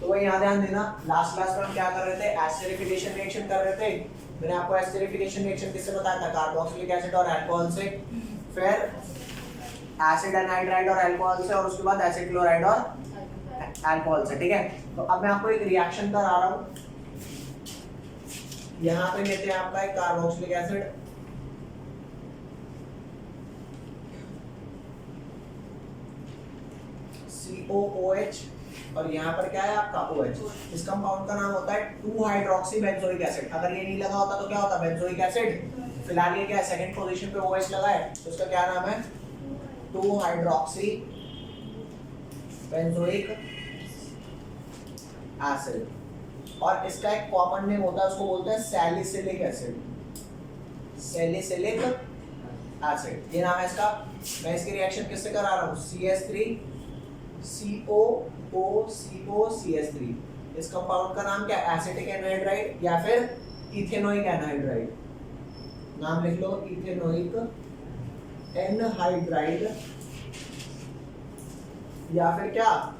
तो वही यहाँ ध्यान देना, लास्ट क्लास में हम क्या कर रहे थे, एस्टेरिफिकेशन रिएक्शन कर रहे थे। मैंने आपको एस्टेरिफिकेशन रिएक्शन किससे बताया था, कार्बोक्सिलिक एसिड और अल्कोहल से, फिर एसिड एनहाइड्राइड और अल्कोहल से, और उसके बाद एसिड क्लोराइड और अल्कोहल से। ठीक है, तो अब मैं आपको एक रिएक्शन करा रहा हूँ। यहाँ पे लेते हैं आपका एक कार्बोक्सिलिक एसिड, COOH, और यहाँ पर क्या है आपका OH। इस कंपाउंड का नाम होता है 2 हाइड्रोक्सी बेंजोइक एसिड। अगर ये नहीं लगा होता तो क्या होता, बेंजोइक एसिड। फिलहाल ये क्या है, सेकंड पोजीशन पे OH लगा है, तो इसका क्या नाम है, 2 हाइड्रोक्सी बेंजोइक एसिड। और इसका एक कॉमन नेम होता है, उसको बोलते हैं सैलिसिलिक एसिड, सैलिसिलिक एसिड, ये नाम है इसका। मैं इसकी रिएक्शन किससे करा रहा हूँ, CH3 COOCO-CH3। इस कंपाउंड का नाम क्या, एसिटिक एनहाइड्राइड या फिर इथेनोइक एनहाइड्राइड। नाम लिख लो, इथेनोइक एनहाइड्राइड, या फिर क्या,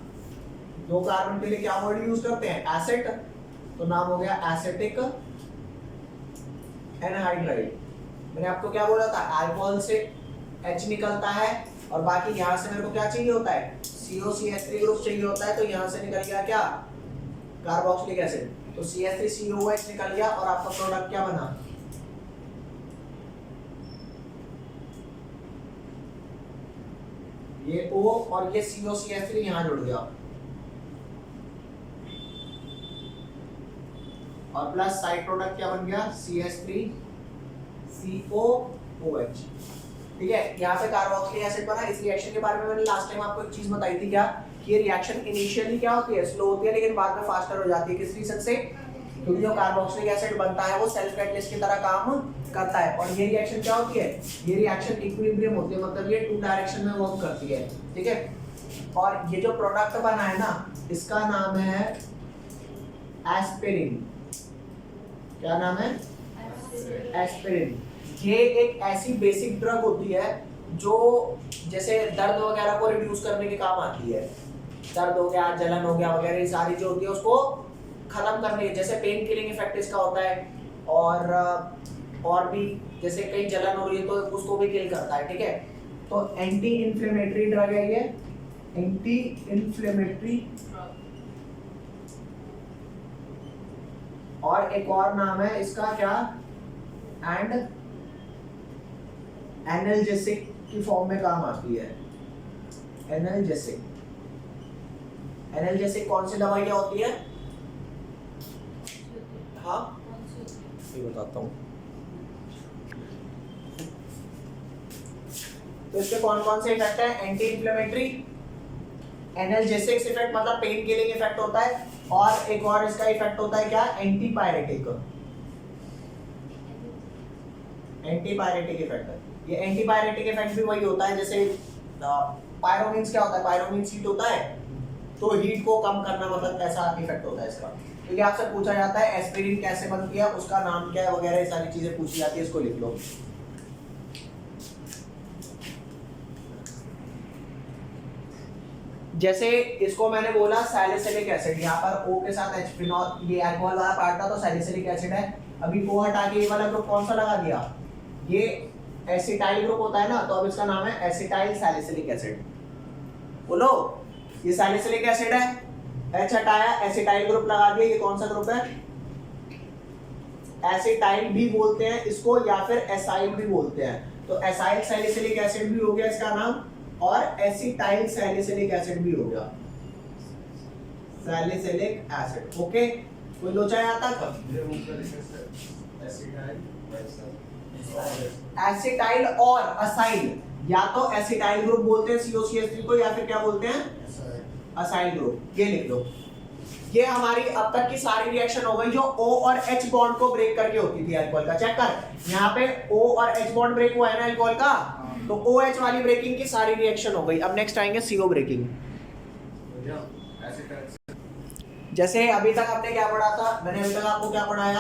2 कार्बन के लिए क्या वर्ड यूज करते हैं, एसिड, तो नाम हो गया एसिटिक एनहाइड्राइड। मैंने आपको क्या बोला था, अल्कोहल से H निकलता है और बाकी यहाँ से मेरे को क्या चाहिए होता है, COCH3 ग्रुप चाहिए होता है, तो यहाँ से निकल गया क्या, कार्बोक्सिलिक एसिड, तो CH3COOH निकल गया और आपका प्रोडक्ट क्या बना, ये O और ये COCH3 यहाँ जुड़ गया, और प्लस साइड प्रोडक्ट क्या बन गया, CH3COOH। ठीक है, यहाँ पे कार्बोक्सिलिक एसिड बना। इस रिएक्शन के बारे में मैंने लास्ट टाइम आपको एक चीज बताई थी क्या, कि ये रिएक्शन इनिशियली क्या होती है, स्लो होती है, लेकिन बाद में फास्टर हो जाती है। किस रीजन से, क्योंकि जो कार्बोक्सिलिक एसिड बनता है वो सेल्फ कैटलिस्ट की तरह काम करता है। और ये रिएक्शन क्या होती है, ये रिएक्शन इक्विलिब्रियम होती है, मतलब ये 2 डायरेक्शन में वर्क करती है। ठीक है, और ये जो प्रोडक्ट बना है ना, इसका नाम है एस्पिरिन। क्या नाम है, एस्पिरिन। ये एक ऐसी बेसिक ड्रग होती है जो जैसे दर्द वगैरह को रिड्यूस करने के काम आती है। दर्द हो गया, जलन हो गया वगैरह, ये सारी जो होती है उसको खत्म करने के, जैसे पेन किलिंग इफेक्ट इसका होता है, और भी जैसे कहीं जलन हो रही है तो उसको भी किल करता है। ठीक है, तो एंटी इन्फ्लेमेटरी ड्रग है ये, एंटी इन्फ्लेमेटरी। और एक और नाम है इसका क्या, एंड एनाल्जेसिक की फॉर्म में काम आती है। एनाल्जेसिक, एनाल्जेसिक कौन सी दवाइयां होती है, हाँ ये बताता हूँ। तो इसके कौन कौन से इफेक्ट है, एंटी इन्फ्लेमेटरी, एनाल्जेसिक इफेक्ट मतलब पेन किलिंग इफेक्ट होता है, और एक और इसका इफेक्ट होता है क्या, एंटीपायरेटिक, एंटीपायरेटिक इफेक्ट है। ये एंटीपायरेटिक इफेक्ट भी वही होता है जैसे पायरोमीन्स। क्या होता है, पायरोमीन्स हीट होता है, तो हीट को कम करना, मतलब ऐसा इफेक्ट होता है इसका। तो ये आपसे पूछा जाता है एस्पिरिन कैसे बनती है, उसका नाम क्या है वगैरह, ये सारी चीजें पूछी जाती है, इसको लिख लो। जैसे इसको मैंने बोला सैलिसिलिक एसिड, यहाँ पर O के साथ H फिनॉल, ये अल्कोहल वाला पार्ट था तो सैलिसिलिक एसिड है। अभी O हटा के ये वाला ग्रुप कौन सा लगा दिया, ये एसिटाइल ग्रुप होता है ना, तो अब इसका नाम है एसिटाइल सैलिसिलिक एसिड। बोलो, ये सैलिसिलिक एसिड है, H हटाया, एसिटाइल ग्रुप लगा दिया, ये कौन सा ग्रुप है, एसिटाइल भी बोलते हैं इसको या फिर एसाइल भी बोलते हैं। तो एसाइल सैलिसिलिक एसिड भी हो गया इसका नाम, और एसिटाइल सैलिसिलिक एसिड भी हो गया, सैलिसिलिक एसिड। ओके, कोई लोचा यहाँ तक, एसिटाइल और असाइल, या तो एसिटाइल ग्रुप बोलते हैं COCH3 को, या फिर क्या बोलते हैं, असाइल ग्रुप। ये लिख लो। ये हमारी अब तक की सारी रिएक्शन हो गई जो O और H बॉन्ड को ब्रेक करके होती थी अल्कोहल का। चेक कर, यहाँ पे O और H बॉन्ड ब्रेक हुआ है ना अल्कोहल का, तो OH वाली ब्रेकिंग की सारी रिएक्शन हो गई। अब नेक्स्ट आएंगे CO ब्रेकिंग। जैसे अभी तक आपने क्या पढ़ा था, मैंने अभी तक आपको क्या पढ़ाया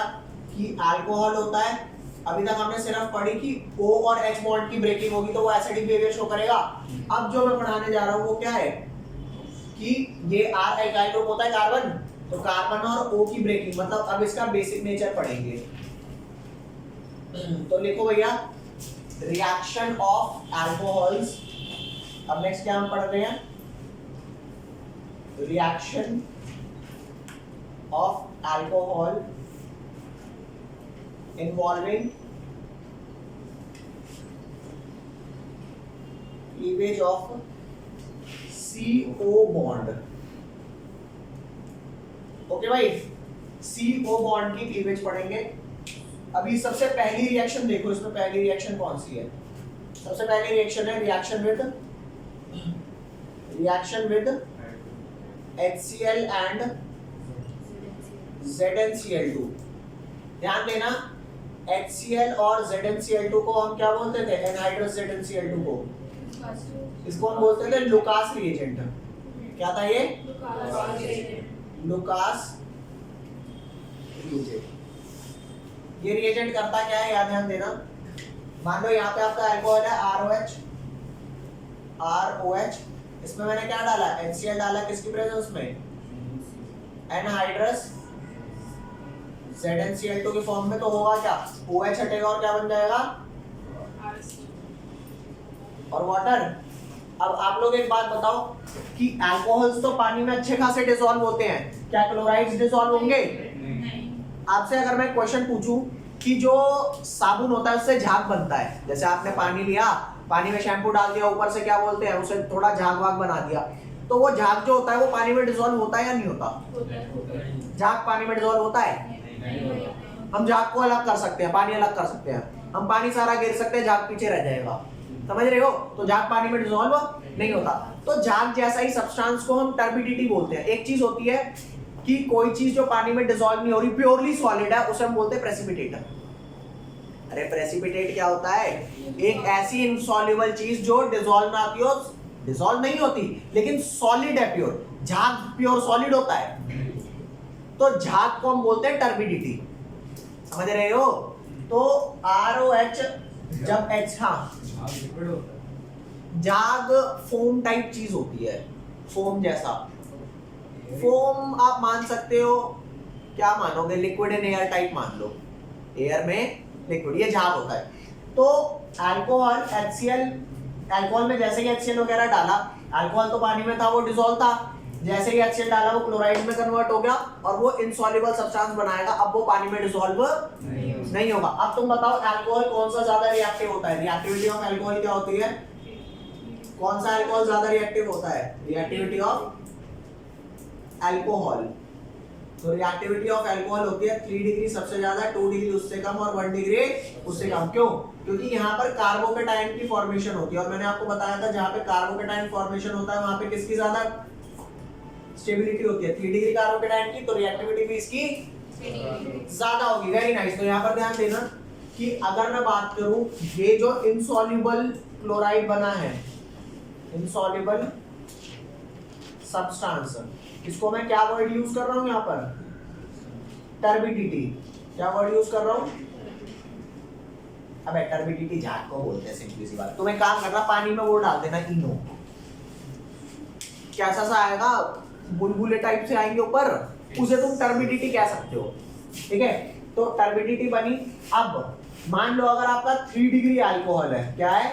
कि अल्कोहल होता है, अभी तक हमने सिर्फ पढ़ी कि O और H बॉन्ड की ब्रेकिंग होगी तो वो एसिडिक बिहेवियर शो करेगा। अब जो मैं पढ़ाने जा रहा हूँ वो क्या है कि ये R एल्काइल ग्रुप होता है कार्बन, तो कार्बन और O की ब्रेकिंग, मतलब अब इसका बेसिक नेचर पढ़ेंगे। तो लिखो भैया रिएक्शन ऑफ अल्कोहल्स। अब नेक्स्ट क्या हम पढ़ रहे हैं, reaction of alcohol involving cleavage of CO bond. Okay भाई, CO बॉन्ड की क्लीवेज पढ़ेंगे। अभी सबसे पहली रिएक्शन देखो, इसमें पहली रिएक्शन कौन सी है? सबसे पहली रिएक्शन है reaction with HCl and ZnCl2। ध्यान देना, HCl और ZnCl2 को हम क्या बोलते थे? एनहाइड्रस ZnCl2 को, इसको हम बोलते थे लुकास रिएजेंट। क्या था ये? Lucas reagent. ये रिएजेंट करता क्या है, याद ध्यान देना। मान लो यहाँ पे आपका अल्कोहल है ROH, इसमें मैंने क्या डाला? HCl डाला, किसकी प्रेजेंस में? एनहाइड्रस ZnCl2 के फॉर्म में। तो होगा क्या? OH हटेगा और क्या बन जाएगा? और वाटर। अब आप लोग एक बात बताओ कि अल्कोहल्स तो पानी में अच्छे खासे डिसॉल्व होते हैं, क्या क्लोराइड्स डिसॉल्व होंगे? आपसे अगर मैं क्वेश्चन पूछूं कि जो साबुन होता है उससे झाग बनता है, जैसे आपने पानी लिया, पानी में शैम्पू डाल दिया, ऊपर से क्या बोलते हैं, उसे थोड़ा झाग वाग बना दिया, तो वो झाग जो होता है वो पानी में डिसॉल्व होता है या नहीं होता? झाग पानी में डिसॉल्व होता है? हम झाग को अलग कर सकते हैं, पानी अलग कर सकते हैं, हम पानी सारा गिर सकते हैं, झाग पीछे रह जाएगा, समझ रहे हो? तो झाग पानी में डिसॉल्व नहीं होता। तो झाग जैसा ही सब्सटेंस को हम टर्बिडिटी बोलते हैं। एक चीज होती है कि कोई चीज जो पानी में डिसॉल्व नहीं हो रही, प्योरली सॉलिड है, उसे हम बोलते हैं प्रेसिपिटेट। अरे प्रेसिपिटेट क्या होता है? एक ऐसी इनसॉल्युबल चीज जो डिसॉल्व ना होती हो, डिसॉल्व नहीं होती लेकिन सॉलिड है, प्योर। झाग प्योर सॉलिड होता है, तो झाग को हम बोलते हैं टर्बिडिटी, समझ रहे हो? तो ROH जब H, हाँ, झाग फोम टाइप चीज होती है, फोम जैसा। फोम आप मान सकते हो, क्या मानोगे? लिक्विड इन एयर टाइप मान लो, एयर में लिक्विड, ये झाग होता है। तो अल्कोहल HCl, अल्कोहल में जैसे ही HCl वगैरह डाला, अल्कोहल तो पानी में था, वो डिसॉल्व था, जैसे ही HCl डाला वो क्लोराइड में कन्वर्ट हो गया और वो इनसॉल्युबल सब्सटेंस बनाएगा, अब वो पानी में डिसॉल्व नहीं होगा। अब तुम बताओ अल्कोहल कौन सा ज्यादा रिएक्टिव होता है? रिएक्टिविटी ऑफ अल्कोहल क्या होती है? कौन सा अल्कोहल ज्यादा रिएक्टिव होता है? Reactivity of alcohol. तो रिएक्टिविटी ऑफ अल्कोहल होती है 3 डिग्री सबसे ज्यादा, 2 डिग्री उससे कम और 1 डिग्री उससे कम। क्यों? क्योंकि यहाँ पर कार्बोकेटाइन की फॉर्मेशन होती है, और मैंने आपको बताया था जहाँ पे कार्बोकेटाइन फॉर्मेशन होता है वहां पे किसकी ज्यादा स्टेबिलिटी होती है? 3 डिग्री कार्बोकेटाइन की, तो रिएक्टिविटी भी इसकी ज्यादा होगी। Very nice. तो यहाँ पर ध्यान देना कि अगर मैं बात करूं, ये जो इनसॉल्युबल क्लोराइड बना है, इनसॉल्युबल सब्सटेंस, इसको मैं क्या वर्ड यूज कर रहा हूं यहाँ पर? टर्बिडिटी। क्या वर्ड यूज कर रहा हूं? अबे टर्बिडिटी झाग को बोलते हैं, सिंपली सी बात। तुम एक काम करना, पानी में वो डाल देना, इनो, कैसा सा आएगा, बुलबुले टाइप से आएंगे ऊपर, उसे तुम टर्बिडिटी कह सकते हो, ठीक है? तो टर्बिडिटी बनी। अब मान लो अगर आपका 3 डिग्री अल्कोहल है, क्या है?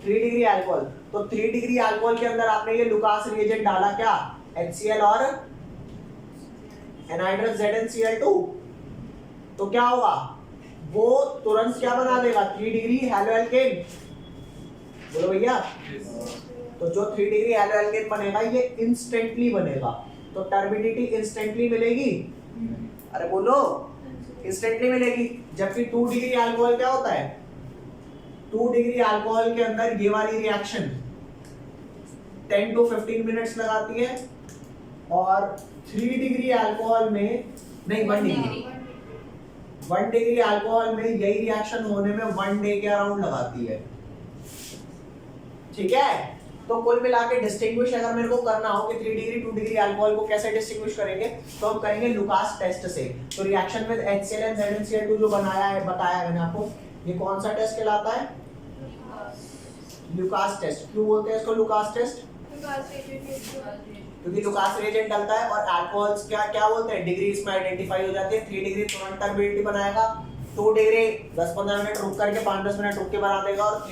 3 डिग्री अल्कोहल, तो 3 डिग्री अल्कोहल के अंदर आपने ये लुकास रिएजेंट डाला, क्या? HCl और एनहाइड्रस ZnCl2, तो क्या होगा? वो तुरंत क्या बना देगा? 3 डिग्री हेलोएल्केन। बोलो भैया। तो जो 3 डिग्री हेलोएल्केन बनेगा ये इंस्टेंटली बनेगा, तो टर्बिडिटी इंस्टेंटली मिलेगी। अरे बोलो, इंस्टेंटली मिलेगी। जबकि 2 डिग्री अल्कोहल क्या होता है? 2 डिग्री अल्कोहल के अंदर ये वाली रिएक्शन 10 to 15 मिनट्स लगाती है, और 3 डिग्री अल्कोहल में नहीं, 1 डिग्री अल्कोहल में यही रिएक्शन होने में 1 डे के अराउंड लगाती है, ठीक है? तो कुल मिला के डिस्टिंग्विश अगर मेरे को करना हो कि 3 डिग्री 2 डिग्री अल्कोहल को कैसे डिस्टिंग्विश करेंगे, तो हम करेंगे लुकास टेस्ट से। तो reaction with HCl and ZnCl2 जो बनाया है, बताया है मैंने आपको, ये कौन सा टेस्ट कहलाता है? Lucas test. क्यों बोलते हैं इसको लुकास टेस्ट? क्योंकि लुकास रिएजेंट डलता है और अल्कोहल्स क्या क्या बोलते हैं, डिग्री इसमें आइडेंटिफाई हो जाती है। 3 डिग्री तुरंत टर्बिडिटी बनाएगा, 2 डिग्री 10-15 मिनट रुक करके 5-10 मिनट रुक के बना देगा, और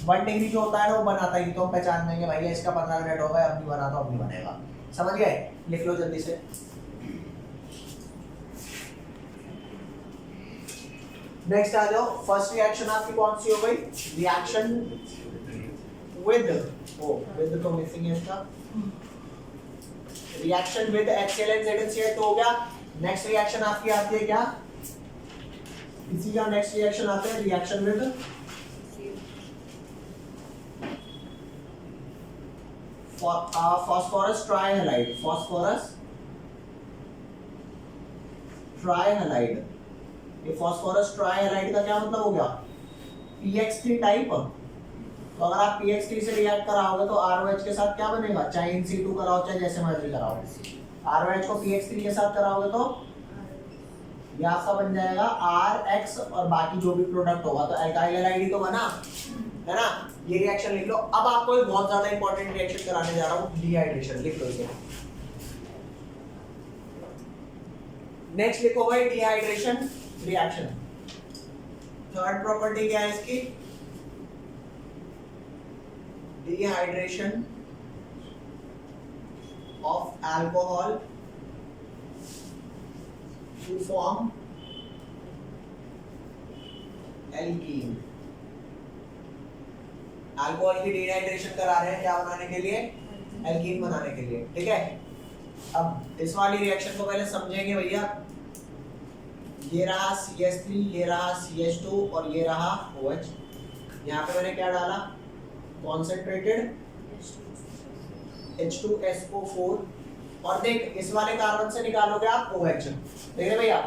1 डिग्री जो होता है ना वो बनाता ही, तो हम पहचान देंगे भैया इसका 15 मिनट हो गए, अब नहीं बना तो अब नहीं बनेगा। समझ गए? लिख लो जल्दी से। नेक्स्ट आ जाओ। फर्स्ट रिएक्शन आपकी कौन सी हो गई? रिएक्शन विद, ओ विद तो मिसिंग है इसका, reaction with HCl and ZnCl तो हो गया। नेक्स्ट रिएक्शन आपकी आती है क्या? इसी का नेक्स्ट रिएक्शन आता है reaction with phosphorus trihalide, phosphorus trihalide. ये फॉस्फोरस ट्राइहैलाइड का क्या मतलब हो गया? PX3 type. तो अगर आप PX3 से रिएक्ट कराओगे तो ROH के साथ क्या बनेगा? चाहे In-situ कराओ चाहे जैसे मर्जी कराओ, ROH को PX3 के साथ कराओगे तो ये आपका बन जाएगा RX और बाकी जो भी प्रोडक्ट होगा, तो एल्काइल हैलाइड ही तो बना, है ना? ये रिएक्शन लिख लो। अब आपको एक बहुत ज्यादा इंपॉर्टेंट रिएक्शन कराने जा रहा हूँ, डिहाइड्रेशन। लिख लो इसे। नेक्स्ट लिखो भाई डिहाइड्रेशन रिएक्शन। थर्ड प्रॉपर्टी क्या है इसकी? Dehydration of alcohol to form alkene. Alcohol की डिहाइड्रेशन करा रहे हैं क्या बनाने के लिए? एल्कीन बनाने के लिए, ठीक है। अब इस वाली रिएक्शन को पहले समझेंगे भैया। ये रहा CH3, ये रहा CH2 और ये रहा OH। यहाँ पे मैंने क्या डाला? Concentrated H2SO4। और देख इस वाले कार्बन से निकालोगे आप OH। देख रहे भैया,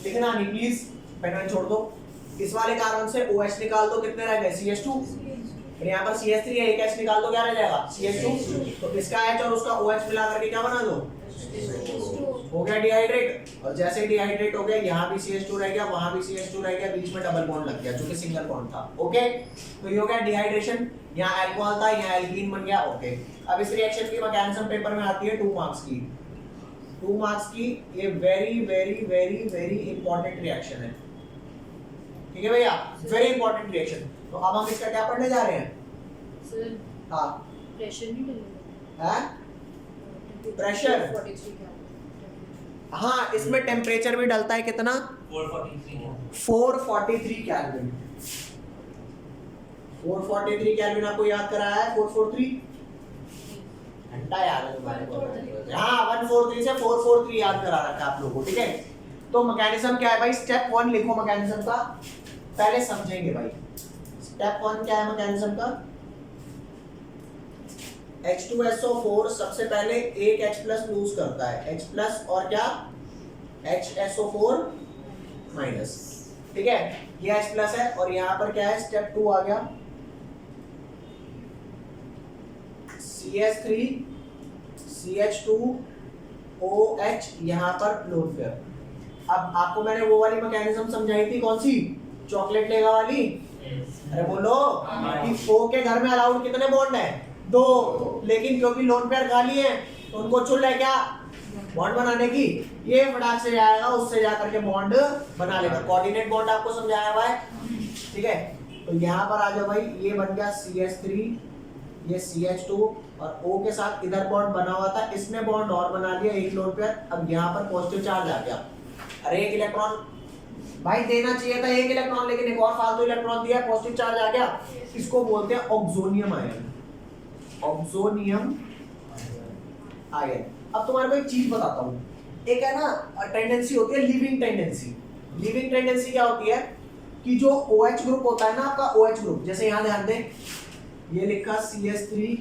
लिखना नहीं प्लीज, पेन छोड़ दो। इस वाले कार्बन से OH निकाल दो, कितने रह गए? CH2। और यहाँ पर CH3 है, एक H निकाल दो, क्या रह जाएगा? CH2। तो इसका H और उसका OH मिला करके क्या बना दो? हो गया डिहाइड्रेट। और जैसे डिहाइड्रेट हो गया, यहाँ भी CH2 रह गया, वहां भी CH2 रह गया, बीच में डबल बॉन्ड लग गया जो कि सिंगल बॉन्ड था। ओके, तो ये हो गया डिहाइड्रेशन। यहाँ अल्कोहल था, यहाँ एल्कीन बन गया। ओके, अब इस रिएक्शन की मैकेनिज्म पेपर में आती है 2 मार्क्स की। 2 मार्क्स की ये very very very very important reaction है, ठीक है भैया? Very important reaction. तो अब हम इसका क्या पढ़ने जा रहे हैं? सर हाँ, प्रेशर नहीं डलेगा है प्रेशर। 43 का। हाँ, इसमें टेम्परेचर भी डलता है, कितना? 443 केल्विन। 443 केल्विन आपको याद कराया है? 443 घंटा याद है तुम्हारे को? हाँ, 143 से 443 याद करा रखा है आप लोगों को, ठीक है। तो मैकेनिज्म क्या है भाई? स्टेप 1 लिखो मैकेनिज्म का, पहले समझेंगे भाई। स्टेप 1 क्या है मैकेनिज्म का? H2SO4 सबसे पहले एक H+ लूज करता है, H+ और क्या? HSO4-, ठीक है। ये H+ है और यहाँ पर क्या है? स्टेप 2 आ गया, CH3 CH2OH, यहाँ पर लोन पेयर। अब आपको मैंने वो वाली मैकेनिज्म समझाई थी, कौन सी? चॉकलेट लेगा वाली। अरे बोलो कि O के घर में अलाउड कितने बॉन्ड है? 2, लेकिन क्योंकि लोन पेयर खाली है तो उनको चुल है क्या? बॉन्ड बनाने की। ये फटाक से जाएगा, उससे जाकर के बॉन्ड बना लेगा। कोऑर्डिनेट बॉन्ड आपको समझाया हुआ है, ठीक है। तो यहाँ पर आ जाओ भाई, ये बन गया CH3, ये CH2 और O के साथ इधर बॉन्ड बना हुआ था, इसने बॉन्ड और बना लिया, एक लोन पेयर। अब यहाँ पर पॉजिटिव चार्ज आ गया। अरे एक इलेक्ट्रॉन भाई देना चाहिए था, एक इलेक्ट्रॉन, लेकिन एक और फालतू इलेक्ट्रॉन दिया, पॉजिटिव चार्ज आ गया। इसको बोलते हैं ऑक्सोनियम आयन। Oxonium ion. अब तुम्हारे को एक चीज बताता हूँ, एक है ना टेंडेंसी होती है लिविंग टेंडेंसी। लिविंग टेंडेंसी क्या होती है कि जो OH ग्रुप होता है ना आपका, OH ग्रुप, जैसे यहाँ ध्यान दें, ये लिखा CH3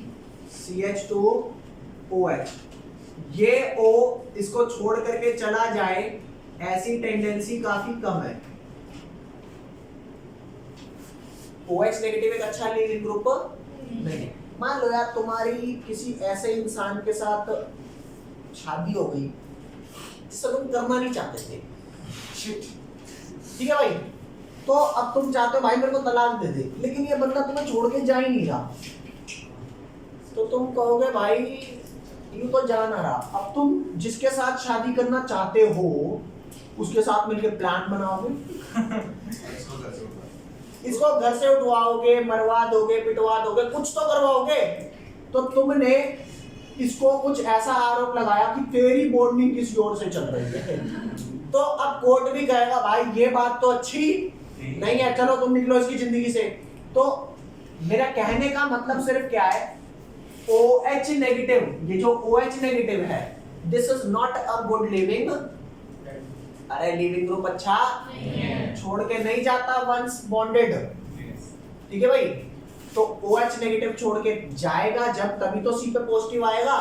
CH2OH, ये O इसको छोड़ करके चला जाए, ऐसी टेंडेंसी काफी कम है। OH नेगेटिव एक अच्छा लिविंग ग्रुप नहीं। मान लो यार तुम्हारी किसी ऐसे इंसान के साथ शादी हो गई जिससे तुम करना नहीं चाहते थे, ठीक है भाई, तो अब तुम चाहते हो भाई मेरे को तलाक दे दे, लेकिन ये बंदा तुम्हें छोड़ के जा ही नहीं रहा, तो तुम कहोगे भाई यूं तो जा ना रहा, अब तुम जिसके साथ शादी करना चाहते हो उसके साथ मिलकर प्लान बनाओगे, इसको घर से उठवाओगे, मरवा दोगे, पिटवा दोगे, कुछ तो करवाओगे। तो तुमने इसको कुछ ऐसा आरोप लगाया कि तेरी बॉन्डिंग किसी और से चल रही है, तो अब कोर्ट भी कहेगा भाई ये बात तो अच्छी नहीं है, चलो तुम निकलो इसकी जिंदगी से। तो मेरा कहने का मतलब सिर्फ क्या है, OH नेगेटिव, ये जो OH नेगेटिव है, this is not a good living. अरे लिविंग ग्रुप अच्छा छोड़ के नहीं जाता वंस बॉन्डेड, ठीक है भाई। तो OH नेगेटिव छोड़ के जाएगा जब, तभी तो C पे पॉजिटिव आएगा।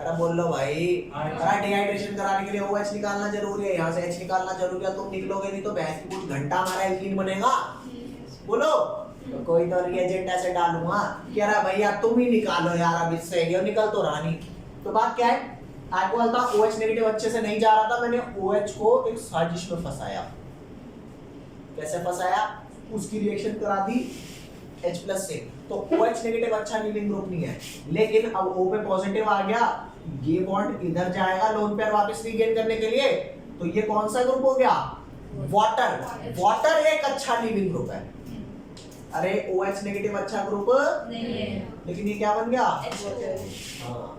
अरे बोल लो भाई, अरे डिहाइड्रेशन कराने के लिए OH निकालना जरूरी है, यहाँ से H निकालना जरूरी है, तुम निकलोगे नहीं तो भैंस की कुछ घंटा हमारा एल्कीन बनेगा। बोलो तो कोई तो रिएजेंट ऐसे डालूंगा कि अरे भैया तुम ही निकालो यार, अब इससे ये निकल तो रहा नहीं। तो बात क्या है, अल्कोहल था, OH नेगेटिव अच्छे से नहीं जा रहा था, मैंने OH को एक साजिश में फंसाया। कैसे फंसाया, उसकी रिएक्शन करा दी H+ से, तो OH नेगेटिव अच्छा लिविंग ग्रुप नहीं है, लेकिन अब O पे पॉजिटिव आ गया, ये बॉन्ड इधर जाएगा लोन पेयर वापस रीगेन करने के लिए, तो ये कौन सा ग्रुप हो गया, वाटर। वाटर एक अच्छा लिविंग ग्रुप है। अरे OH नेगेटिव अच्छा ग्रुप नहीं है, लेकिन ये क्या बन गया, हाँ।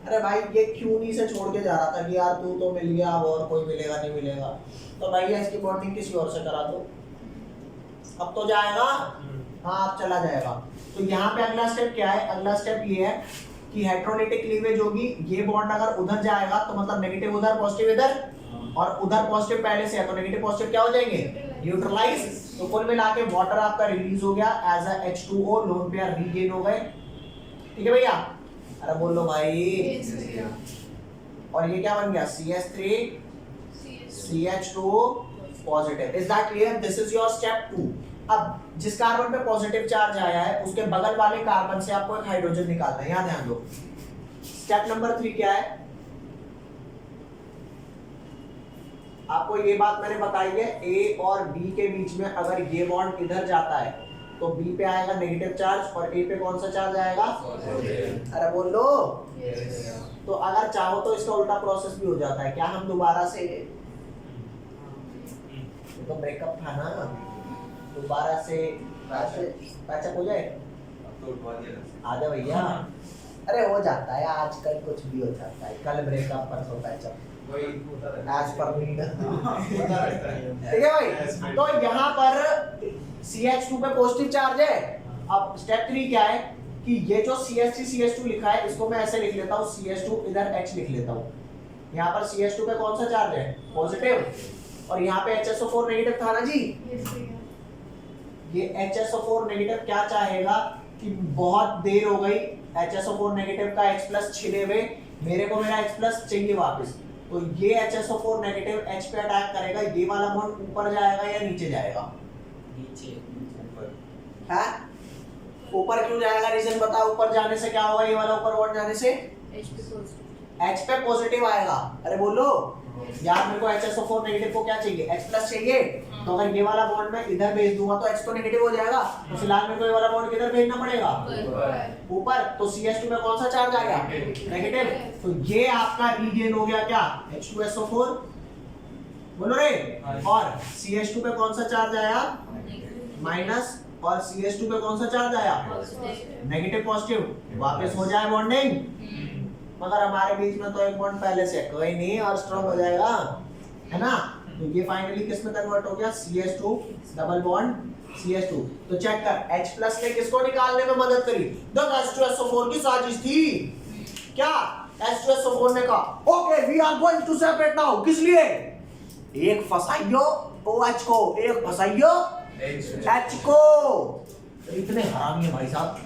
अरे भाई ये क्यों नहीं से छोड़ के जा रहा था कि यार तू तो मिल गया, अब और कोई मिलेगा नहीं मिलेगा, तो भैया इसकी बॉन्डिंग किसी और से करा दो, अब तो जाएगा, हाँ अब चला जाएगा। तो यहाँ पे अगला स्टेप क्या है, अगला स्टेप ये है कि हेटेरोनेटिक लीवेज होगी, ये बॉन्ड अगर उधर जाएगा तो मतलब नेगेटिव उधर पॉजिटिव इधर, और उधर पॉजिटिव पहले से है तो नेगेटिव पॉजिटिव क्या हो जाएंगे, न्यूट्रलाइज। तो कुल मिला के वाटर आपका रिलीज हो गया as a H2O, lone pair regain हो गए, ठीक है भैया। अरे बोल लो भाई, और ये क्या बन गया, CH3 CH2 positive. Is that clear, this is your step 2। अब जिस कार्बन पे पॉजिटिव चार्ज आया है उसके बगल वाले कार्बन से आपको एक हाइड्रोजन निकालना है, यहां ध्यान दो। स्टेप नंबर 3 क्या है, आपको ये बात मैंने बताई है, A और B के बीच में अगर ये बॉन्ड इधर जाता है तो B पे आएगा नेगेटिव चार्ज और A पे कौन सा चार्ज आएगा, अरे बोल लो। तो अगर चाहो तो इसका उल्टा प्रोसेस भी हो जाता है, क्या हम दोबारा से, तो ब्रेकअप था ना, दोबारा से पैचअप हो जाए, आजा भैया। अरे हो जाता है आजकल, कुछ भी हो जाता है, कल ब्रेकअप परसों पैचअप, एज पर नीड, ठीक है भाई। तो यहाँ पर CH2 पे पॉजिटिव चार्ज है। अब स्टेप 3 क्या है कि ये जो CH3 CH2 लिखा है इसको मैं ऐसे लिख लेता हूँ, CH2 इधर H लिख लेता हूँ, यहाँ पर CH2 पे कौन सा चार्ज है, पॉजिटिव, और यहाँ पे HSO4 नेगेटिव था ना जी। ये HSO4 नेगेटिव क्या चाहेगा कि बहुत देर हो गई HSO4 नेगेटिव का H+ छिले हुए, मेरे को मेरा H+ चाहिए वापस, तो ये HSO4 नेगेटिव H पे अटैक करेगा, ये वाला बॉन्ड ऊपर जाएगा या नीचे जाएगा, नीचे है ऊपर क्यों जाएगा, रीजन बताओ। ऊपर जाने से क्या होगा, ये वाला ऊपर बॉन्ड जाने से H पे पॉजिटिव आएगा। अरे बोलो यार, मेरे को HSO4 नेगेटिव को क्या चाहिए, H+ चाहिए, तो अगर ये वाला बॉन्ड मैं इधर भेज दूंगा तो H तो नेगेटिव हो जाएगा, तो फिलहाल मेरे को ये वाला बॉन्ड किधर भेजना पड़ेगा, ऊपर। तो CH2 में कौन सा चार्ज आ गया, नेगेटिव, तो ये आपका रीगेन हो गया क्या, H2SO4, बोलो रे। और CH2 पे कौन सा चार्ज आया, माइनस, और CH2 पे कौन सा चार्ज आया, नेगेटिव पॉजिटिव, वापस हो जाए बॉन्डिंग। मगर हमारे बीच में तो एक बॉन्ड पहले से, कोई नहीं, और स्ट्रॉन्ग हो जाएगा, है ना। तो ये फाइनली किस में कन्वर्ट हो गया, CH2 डबल बॉन्ड CH2। तो चेक कर, H+ ने किसको निकालने में मदद करी, द H2SO4 की साजिश थी। क्या H2SO4 ने कहा okay we are going to separate now, किस लिए, एक फसाइयो OH को, एक फसाइयो H को। इतने हरामी है भाई साहब,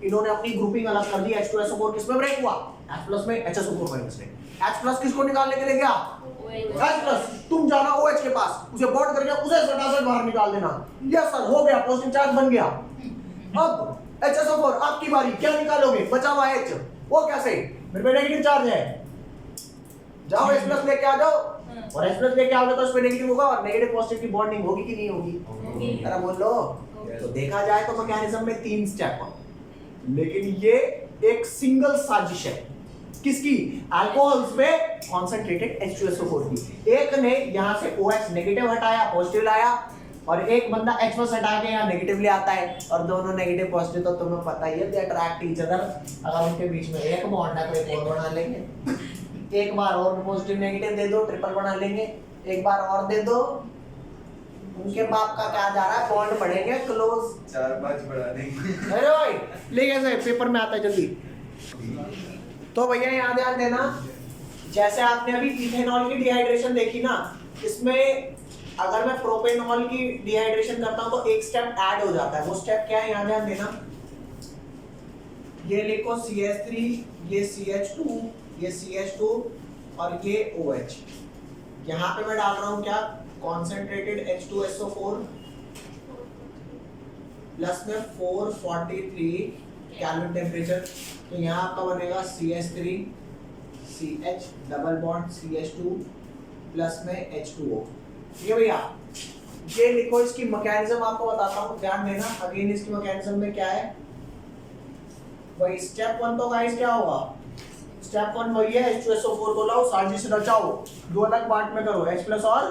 इन्होंने अपनी ग्रुपिंग अलग कर दी। H2SO4 किस में ब्रेक हुआ, H+ में, HSO4 माइनस में। H+ किसको निकालने के लिए गया, H+, तुम जाना OH के पास, उसे बॉन्ड करके उसे फटाफट बाहर निकाल देना। यस सर, हो गया, पॉजिटिव चार्ज बन गया। अब HSO4 आपकी बारी, क्या निकालोगे, बचा हुआ H, वो कैसे, मेरे पे नेगेटिव चार्ज है, जाओ H+ लेके आ जाओ, और H+ लेके आओगे तो उस पे नेगेटिव होगा, और नेगेटिव पॉजिटिव की बॉन्डिंग होगी कि नहीं होगी, अरे बोल लो। तो देखा जाए तो मैकेनिज्म में 3 स्टेप, लेकिन ये एक सिंगल साजिश है किसकी? अल्कोहल्स में कॉन्सेंट्रेटेड H2SO4 की। एक ने यहां से OH नेगेटिव हटाया, पॉजिटिव लाया, और एक बंदा H+ हटा के यहाँ नेगेटिव ले आता है, और दोनों नेगेटिव पॉजिटिव, तो तुम्हें पता ही है दे अट्रैक्ट ईच अदर। अगर उनके बीच में एक बॉन्ड है तो एक और बना लेंगे, एक बार और पॉजिटिव नेगेटिव दे दो, ट्रिपल बना लेंगे, एक बार और दे दो, उनके बाप का क्या जा रहा है, बॉन्ड बढ़ेंगे क्लोज, 4-5 बढ़ा देंगे। अरे भाई ले कैसे पेपर में आता है जल्दी। तो भैया यहाँ ध्यान देना, जैसे आपने अभी इथेनॉल की डिहाइड्रेशन देखी ना, इसमें अगर मैं प्रोपेनॉल की डिहाइड्रेशन करता हूं तो एक स्टेप ऐड हो जाता है। वो स्टेप क्या है यहाँ ध्यान देना, ये लिखो CH3, ये CH2, ये CH2 और ये OH। यहाँ पे मैं डाल रहा हूँ क्या, कॉन्सेंट्रेटेड H2SO4 प्लस में 443 केल्विन टेम्परेचर, तो यहाँ आपका बनेगा CH3 CH double bond CH2 plus में H2O। ये भैया ये लिखो, इसकी मैकेनिज्म आपको बताता हूँ, ध्यान देना। अगेन इसकी मैकेनिज्म में क्या है, वही स्टेप 1 तो गाइस क्या होगा, स्टेप 1 वही है, H2SO4 को लाओ, साजिश रचाओ, दो अलग पार्ट में करो, H+ और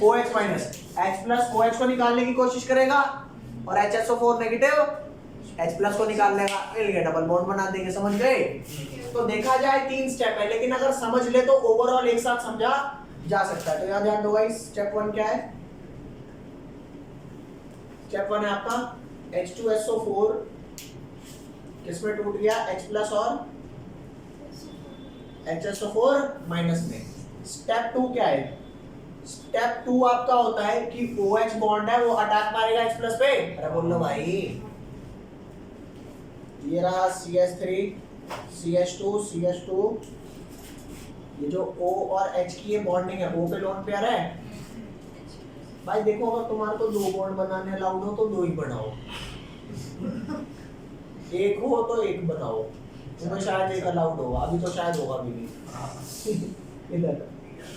OH माइनस। H+ OH को निकालने की कोशिश करेगा और HSO4 नेगेटिव H+ को निकाल लेगा, मिल गया, डबल बॉन्ड बना देंगे, समझ गए। तो देखा जाए 3 स्टेप है, लेकिन अगर समझ ले तो ओवरऑल एक साथ समझा जा सकता है। तो यहाँ ध्यान दो गाइस, स्टेप 1 क्या है, स्टेप 1 है आपका H2SO4 किसमें टूट गया, H+ और HSO4 माइनस में। स्टेप 2 क्या है, स्टेप 2 आपका होता है कि OH बॉन्ड है वो अटैक मारेगा H+ पे। अरे बोल लो भाई, ये रहा CH3 CH2 CH2, ये जो O और H की ये बॉन्डिंग है, O पे लोन पेयर है भाई। देखो अगर तुम्हारे को 2 बॉन्ड बनाने अलाउड हो तो 2 ही बनाओ, एक हो तो एक बनाओ, तुम्हें शायद एक अलाउड होगा, अभी तो शायद होगा भी नहीं।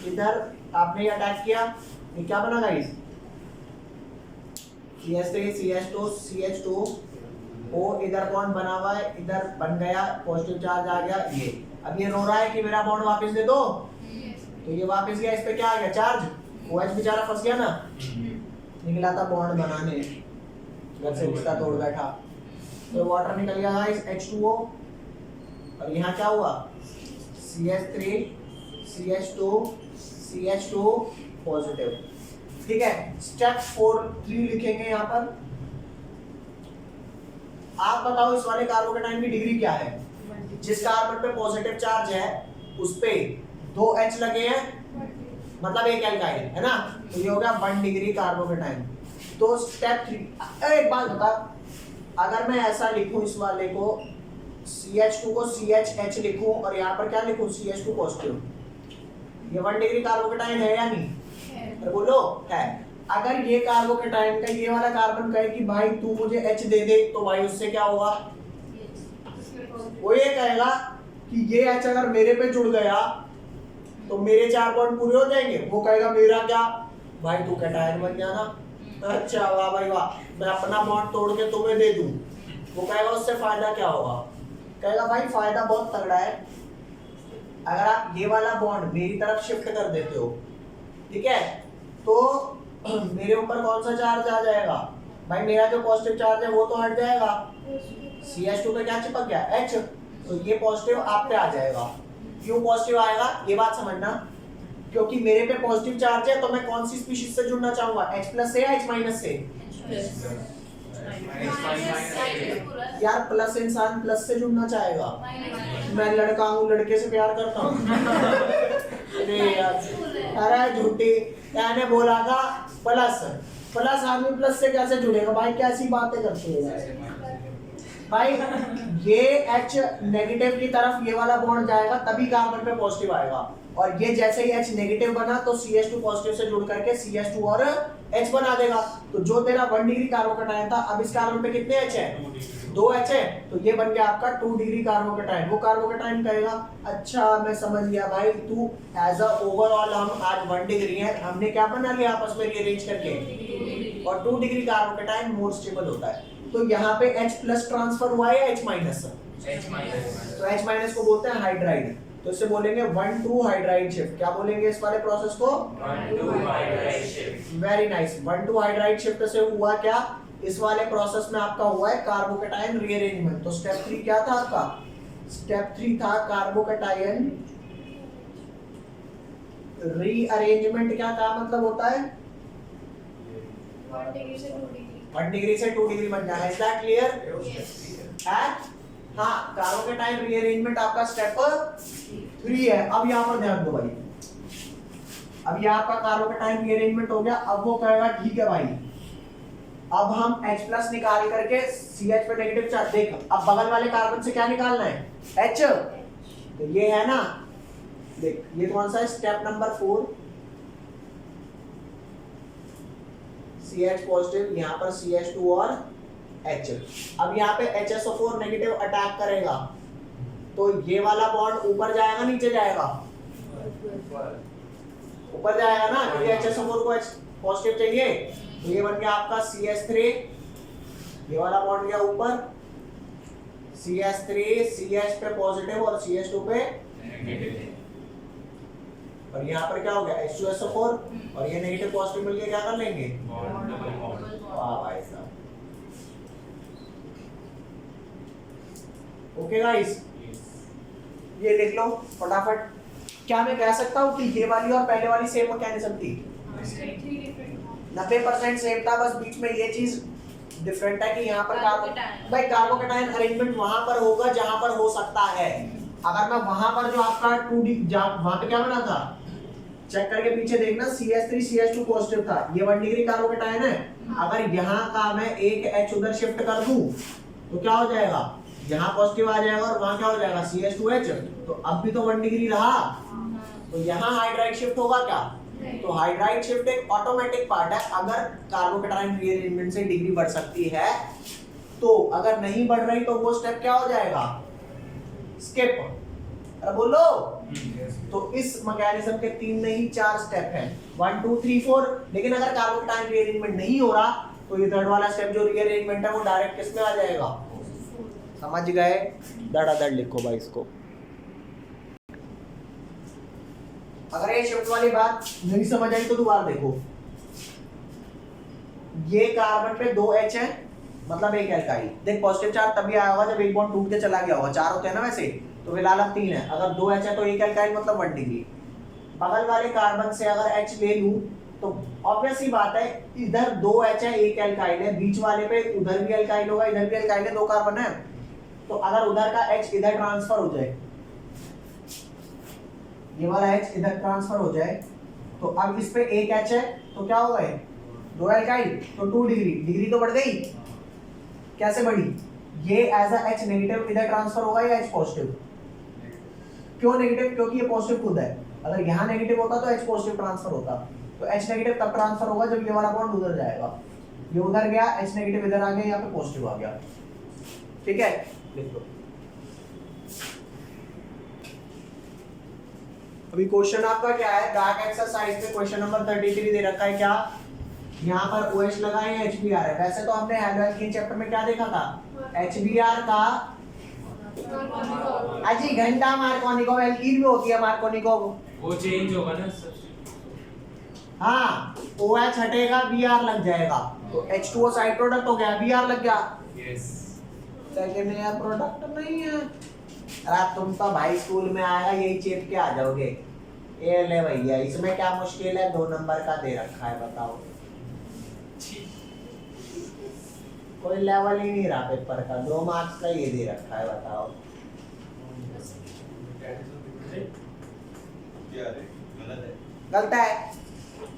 इधर आपने ये अटैच किया, ये क्या बना guys, CH3 CH2 CH2 O इधर बॉन्ड बना हुआ है, इधर बन गया, पॉजिटिव चार्ज आ गया ये। अब ये रो रहा है कि मेरा बॉन्ड वापस दे दो, तो ये वापस गया, इस पे क्या आ गया, चार्ज। OH बेचारा फंस गया ना, निकला था बॉन्ड बनाने, घर से रिश्ता तोड़ बैठा, तो वाटर निकल गया गाइस H2O, और यहाँ क्या हुआ, CH3 CH2 CH2 पॉजिटिव। ठीक है, स्टेप 3 लिखेंगे यहाँ पर। आप बताओ इस वाले कार्बोकेटाइन की डिग्री क्या है, जिस कार्बन पे पॉजिटिव चार्ज है उस पे 2 H लगे हैं, मतलब एक एल्काइल है ना, तो ये हो गया 1 डिग्री कार्बोकेटाइन। तो स्टेप 3, एक बात बता, अगर मैं ऐसा लिखूं इस वाले को, CH2 को CHH लिखूं और यहाँ पर क्या लिखूं, CH2 पॉजिटिव, ये 1 डिग्री कार्बोकेटाइन है या नहीं, तो बोलो है। अगर ये कार्बोकेटाइन का ये वाला कार्बन कहे कि भाई तू मुझे H दे दे, तो भाई उससे क्या होगा, वो ये कहेगा कि ये H अगर मेरे पे जुड़ गया तो मेरे 4 बॉन्ड पूरे हो जाएंगे। वो कहेगा मेरा क्या, भाई तू कैटायन बन जाना। अच्छा वाह भाई वाह, मैं अपना बॉन्ड तोड़ के तुम्हें दे दूं, वो कहेगा उससे फायदा क्या होगा, कहेगा भाई फायदा बहुत तगड़ा है, अगर आप ये वाला बॉन्ड मेरी तरफ शिफ्ट कर देते हो, ठीक है, तो मेरे ऊपर कौन सा चार्ज आ जाएगा, भाई मेरा जो पॉजिटिव चार्ज है वो तो हट जाएगा, CH2 पे क्या चिपक गया, H, तो ये पॉजिटिव आप पे आ जाएगा। क्यों पॉजिटिव आएगा ये बात समझना, क्योंकि मेरे पे पॉजिटिव चार्ज है, तो मैं कौन सी स्पीशीज से जुड़ना चाहूंगा, H+ से या H- से। यार प्लस इंसान प्लस से जुड़ना चाहेगा, मैं लड़का हूँ लड़के से प्यार करता हूँ। अरे यार, अरे झूठी, मैंने बोला था प्लस आदमी प्लस से कैसे जुड़ेगा भाई, कैसी बातें करते हैं भाई। ये H नेगेटिव की तरफ ये वाला बॉन्ड जाएगा तभी कार्बन पे पॉजिटिव आएगा, और ये जैसे ही H नेगेटिव बना तो CH2 पॉजिटिव से जुड़ करके CH2 और H बना देगा। तो जो तेरा 1 डिग्री कार्बोकेटाइन था, अब इस कार्बन पे कितने H है, 2 H है, तो ये बन गया आपका 2 डिग्री कार्बोकेटाइन। वो कार्बोकेटाइन कहेगा अच्छा मैं समझ गया भाई, तू एज अ ओवरऑल हम आज 1 डिग्री है, हमने क्या बना लिया आपस में रीअरेंज करके, और 2 डिग्री कार्बोकेटाइन मोर स्टेबल होता है। तो यहाँ पे H प्लस ट्रांसफर हुआ है या H माइनस? H माइनस तो H माइनस को बोलते हैं हाइड्राइड, तो इससे बोलेंगे 1,2 हाइड्राइड शिफ्ट। क्या बोलेंगे इस वाले प्रोसेस को? 1,2 hydride shift. Very nice. 1,2 hydride shift से हुआ क्या? इस वाले प्रोसेस में आपका हुआ है कार्बोकेटायन रीअरेंजमेंट। तो स्टेप 3 क्या था आपका? स्टेप 3 था कार्बोकेटायन रीअरेंजमेंट। क्या का मतलब होता है? 1 डिग्री से 2 डिग्री। 1 डिग्री से 2 डिग्री बन जाना। Is that clear? है? हाँ, कार्बोकेटायन रीअरेंजमेंट आपका स्टेप 3 है। अब यहाँ पर ध्यान दो भाई, अब ये आपका कार्बोकेटायन रीअरेंजमेंट हो गया। अब वो कहेगा ठीक है भाई, अब हम H प्लस निकाल करके CH पे नेगेटिव चार्ज। देख, अब बगल वाले कार्बन से क्या निकालना है? H। तो ये है ना, देख ये कौन सा है? स्टेप नंबर 4, CH पॉजिटिव, यहाँ पर CH2 और H। अब यहाँ पे HSO4 नेगेटिव अटैक करेगा, तो ये वाला बॉन्ड ऊपर जाएगा नीचे जाएगा? ऊपर जाएगा ना, क्योंकि HSO4 को H पॉजिटिव चाहिए। तो ये बन गया आपका CH3, ये वाला बॉन्ड गया ऊपर, CH3 CH पे पॉजिटिव और CH2 पे नेगेटिव। और यहाँ पर क्या हो गया? H2SO4 और ये नेगेटिव पॉजिटिव मिलके क्या कर लेंगे? Bond double bond. वाह भाई साहब। ओके गाइस, ये लिख लो फटाफट। क्या मैं कह सकता हूँ कि ये वाली और पहले वाली सेम मैकेनिज्म थी? 90% सेम था, बस बीच में ये चीज डिफरेंट है कि यहाँ पर भाई कार्बोकेटायन अरेंजमेंट वहां पर होगा जहां पर हो सकता है। अगर मैं वहां पर जो आपका 2D वहां पे क्या बना था, चेक करके पीछे देखना, CH3 CH2 पॉजिटिव था, ये 1 डिग्री कार्बोकेटायन है। अगर यहाँ का मैं एक H उधर शिफ्ट कर दूं तो क्या हो जाएगा? यहाँ पॉजिटिव आ जाएगा और वहां क्या हो जाएगा? CH2H। तो अब भी तो 1 डिग्री रहा, तो यहाँ हाइड्राइड शिफ्ट होगा क्या? तो हाइड्राइड शिफ्ट एक ऑटोमेटिक पार्ट है। अगर कार्बोकेटायन रीअरेंजमेंट से डिग्री बढ़ सकती है तो, अगर नहीं बढ़ रही तो वो स्टेप क्या हो जाएगा? स्किप। अरे बोलो। तो इस मैकेनिज्म के 3 नहीं 4 स्टेप हैं, 1 2 3 4। लेकिन अगर कार्बोकेटायन रीअरेंजमेंट नहीं हो रहा तो ये थर्ड वाला स्टेप जो रीअरेंजमेंट है वो डायरेक्ट किस में आ जाएगा? समझ गए? धड़ाधड़ लिखो भाई इसको। अगर ये शिफ्ट वाली बात नहीं समझ आई तो दोबारा देखो। ये कार्बन पे 2 H है, मतलब एक एल्काइल। देख पॉजिटिव चार्ज तभी आया होगा जब एक बॉन्ड टूट के चला गया होगा। 4 होते हैं ना वैसे, तो फिलहाल अब 3 है। अगर 2 H है तो एक एल्काइल मतलब 1 डिग्री। बगल वाले कार्बन से अगर H ले लूं तो ऑब्वियस ही बात है, इधर 2 H है एक एल्काइल है, बीच वाले पे उधर भी एल्काइल होगा इधर भी एल्काइल है, 2 कार्बन है। तो अगर उधर का H इधर ट्रांसफर हो जाए, ये वाला H इधर ट्रांसफर हो जाए, तो अब इस पे एक H है तो क्या होगा? 2 एल्काइल, तो 2 डिग्री। डिग्री तो बढ़ गई। कैसे बढ़ी? ये एज अ H नेगेटिव इधर ट्रांसफर होगा या H पॉजिटिव? क्यों नेगेटिव? क्योंकि ये पॉजिटिव खुद है। अगर यहाँ नेगेटिव होता तो H पॉजिटिव ट्रांसफर होता। तो H नेगेटिव तब ट्रांसफर होगा जब ये वाला बॉन्ड उधर जाएगा। ये उधर गया, H नेगेटिव इधर आ गया, यहाँ पे पॉजिटिव आ गया। ठीक है, लिख लो। अभी क्वेश्चन आपका क्या है? बैक एक्सरसाइज में क्वेश्चन नंबर 33 दे रखा है। क्या यहाँ पर OH लगा है, HBr है। वैसे तो हमने हैलोएल्कीन चैप्टर में क्या देखा था? HBr का अजी घंटा मार्कोनिकोव एल्कीन में होती है मार्कोनिकोव। वो चेंज होगा ना। हाँ, OH हटेगा, Br लग जाएगा, तो H2O साइड प्रोडक्ट हो गया, Br लग गया। यस। सेकंड ईयर प्रोडक्ट नहीं है। अरे तुम तो भाई स्कूल में आएगा यही चेप के आ जाओगे। ये ले भैया, इसमें क्या मुश्किल है? 2 नंबर का दे रखा है, बताओ। कोई लेवल ही नहीं रहा पेपर का, 2 मार्क्स का ये दे रखा है, बताओ। गलत है।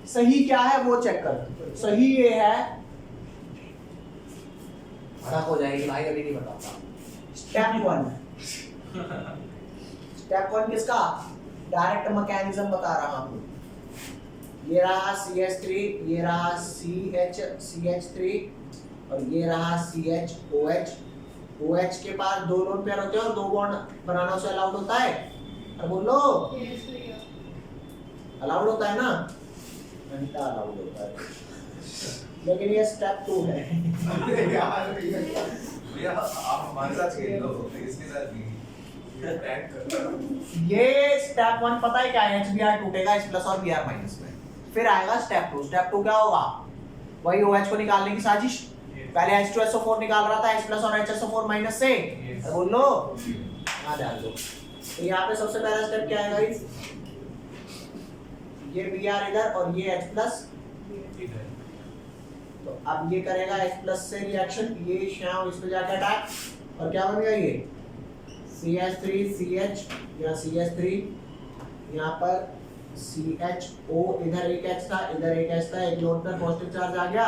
सही क्या है वो चेक कर। सही ये है, फर्क हो जाएगी भाई, अभी नहीं बताता। स्टेप 1। स्टेप 1 किसका? डायरेक्ट मैकेनिज्म बता रहा हूँ। ये रहा CH3, ये रहा CH3 और ये रहा CHOH। OH के पास 2 लोन पेयर होते हैं और 2 बॉन्ड बनाना उसे अलाउड होता है? अरे बोलो, अलाउड होता है ना? घंटा अलाउड होता है। लेकिन ये स्टेप 2 है। भैया आप हमारे साथ खेल लो, इसके साथ नहीं। ये स्टेप 1 पता है क्या है, HBr टूटेगा H प्लस और Br माइनस में, फिर आएगा स्टेप 2। स्टेप 2 क्या होगा, वही OH को निकालने की साजिश। पहले H2SO4 निकाल रहा था H प्लस और HSO4 माइनस से, बोल लो यहाँ डाल दो। तो यहाँ पे सबसे पहला स्टेप क्या है गाइस, ये Br इधर और ये H प्लस, तो अब ये करेगा H प्लस से रिएक्शन, ये शाम इस पे जाकर अटैक, और क्या बन गया ये CH3CH, यहाँ CH3, यहाँ पर CHO, इधर एक H था, इधर एक H था, एक नोड पर पॉजिटिव चार्ज आ गया,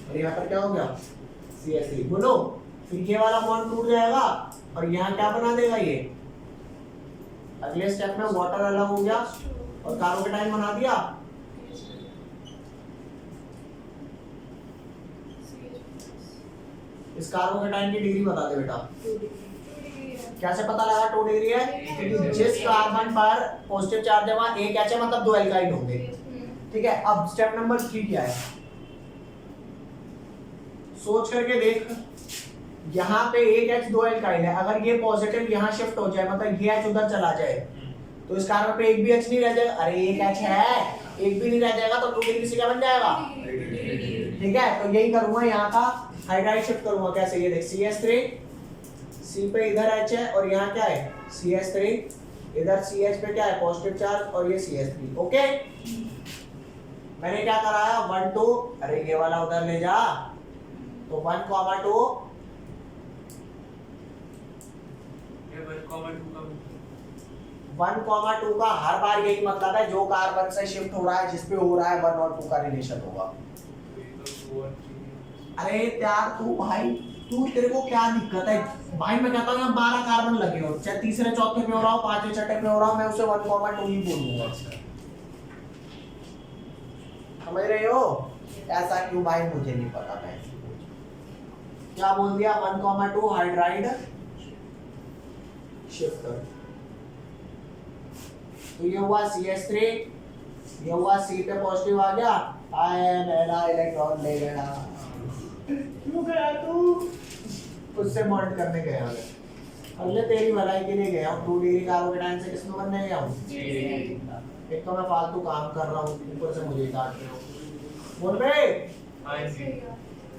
और यहाँ पर क्या हो गया CH3, बोलो। फिर ये वाला बॉन्ड टूट जाएगा और यहाँ क्या बना देगा ये, अगले स्टेप में वाटर अलग हो गया और कार्बोकेटाइन बना दिया। इस कार्बोकेटाइन की डिग्री बता दे बेटा, कैसे पता लगा 2 डिग्री है, क्योंकि जिस कार्बन पर पॉजिटिव चार्ज है वहां एक H है, मतलब 2 एल्काइल होंगे। ठीक है, अब स्टेप नंबर 3 क्या है, सोच करके देख, यहाँ पे एक H 2 एल्काइल है, अगर ये पॉजिटिव यहाँ शिफ्ट हो जाए, मतलब ये H उधर चला जाए, तो इस कार्बन पे एक भी H नहीं रह जाएगा। अरे एक H है, एक भी नहीं रह जाएगा, तो 2 डिग्री से क्या बन जाएगा। ठीक है, तो यही करूंगा, यहाँ का हाइड्राइड शिफ्ट करूंगा। कैसे, ये देख CH3, C पे इधर H है और यहाँ क्या है CH3, इधर CH पे क्या है पॉजिटिव चार्ज और ये CH3। ओके, मैंने क्या कराया 1 2, अरे ये वाला उधर ले जा, तो 1, 2 1, 2 का हर बार यही मतलब है, जो कार्बन से शिफ्ट हो रहा है जिसपे हो रहा है 1 और 2 का रिलेशन होगा। अरे यार तू भाई, तू तेरे को क्या दिक्कत है भाई, मैं कहता हूँ यहाँ 12 कार्बन लगे हो, चाहे तीसरे चौथे पे हो रहा हो, पांचवें छठे पे हो रहा हो, मैं उसे 1, 2 ही बोलूंगा। समझ रहे हो, ऐसा क्यों भाई, मुझे नहीं पता, मैं क्या बोल दिया 1, 2 हाइड्राइड शिफ्टर। तो ये हुआ CH3, ये हुआ C पे पॉजिटिव आ गया, आयन इलेक्ट्रॉन ले लेना। क्यों गया तू, उससे बॉन्ड करने गया मैं, अगले तेरी भलाई के लिए गया हूँ। 2 डिग्री कार्बोकेटाइन से किसमें बनने गया हूँ, एक तो मैं फालतू काम कर रहा हूँ, ऊपर से मुझे काट रहे हो, बोल बे।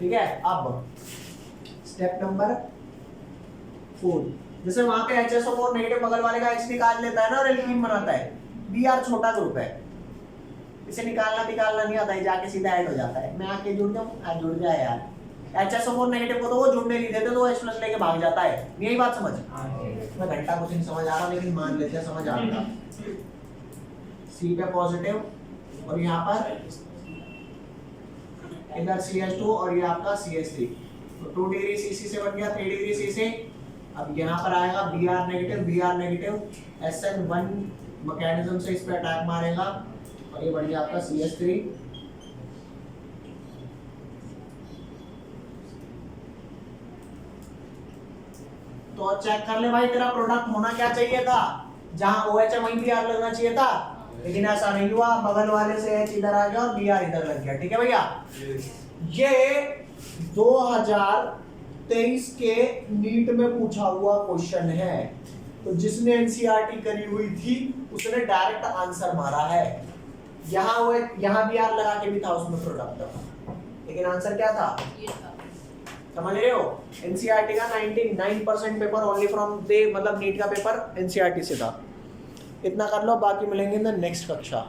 ठीक है, अब स्टेप नंबर 4, जैसे वहां पे HSO4 नेगेटिव बगल वाले का H निकाल लेता है ना और एल्कीन बनाता है, Br छोटा ग्रुप है, इसे निकालना नहीं आता है, जाके सीधा ऐड हो जाता है। मैं आके जुड़ जाऊं, जुड़ जाए यार। HSO4 नेगेटिव को तो वो जुड़ने नहीं देते, तो वो H+ लेके भाग जाता है, यही बात समझ। मैं घंटा कुछ नहीं समझ आ रहा, लेकिन मान लेते हैं समझ आ रहा। C पे पॉजिटिव और यहाँ पर इधर CH2 और ये आपका CH3, तो 2 डिग्री CC से बन गया 3 डिग्री C से। अब यहाँ पर आएगा Br नेगेटिव, SN1 मैकेनिज्म से इस पे अटैक मारेगा और ये बन गया आपका CH3। तो चेक कर ले भाई, तेरा प्रोडक्ट होना क्या चाहिए था, जहां OH है वहीं Br लगना चाहिए था, लेकिन ऐसा नहीं हुआ, बगल वाले से H इधर आ गया और Br इधर लग गया। ठीक है भैया, ये 2023 के नीट में पूछा हुआ क्वेश्चन है, तो जिसने एनसीईआरटी करी हुई थी उसने डायरेक्ट आंसर मारा है। यहाँ भी आर लगा के भी था उसमें प्रोडक्ट, लेकिन आंसर क्या था, समझ रहे हो। एनसीईआरटी का 99% पेपर ओनली फ्रॉम दे, मतलब नीट का पेपर एनसीईआरटी से था। इतना कर लो, बाकी मिलेंगे इन द नेक्स्ट कक्षा।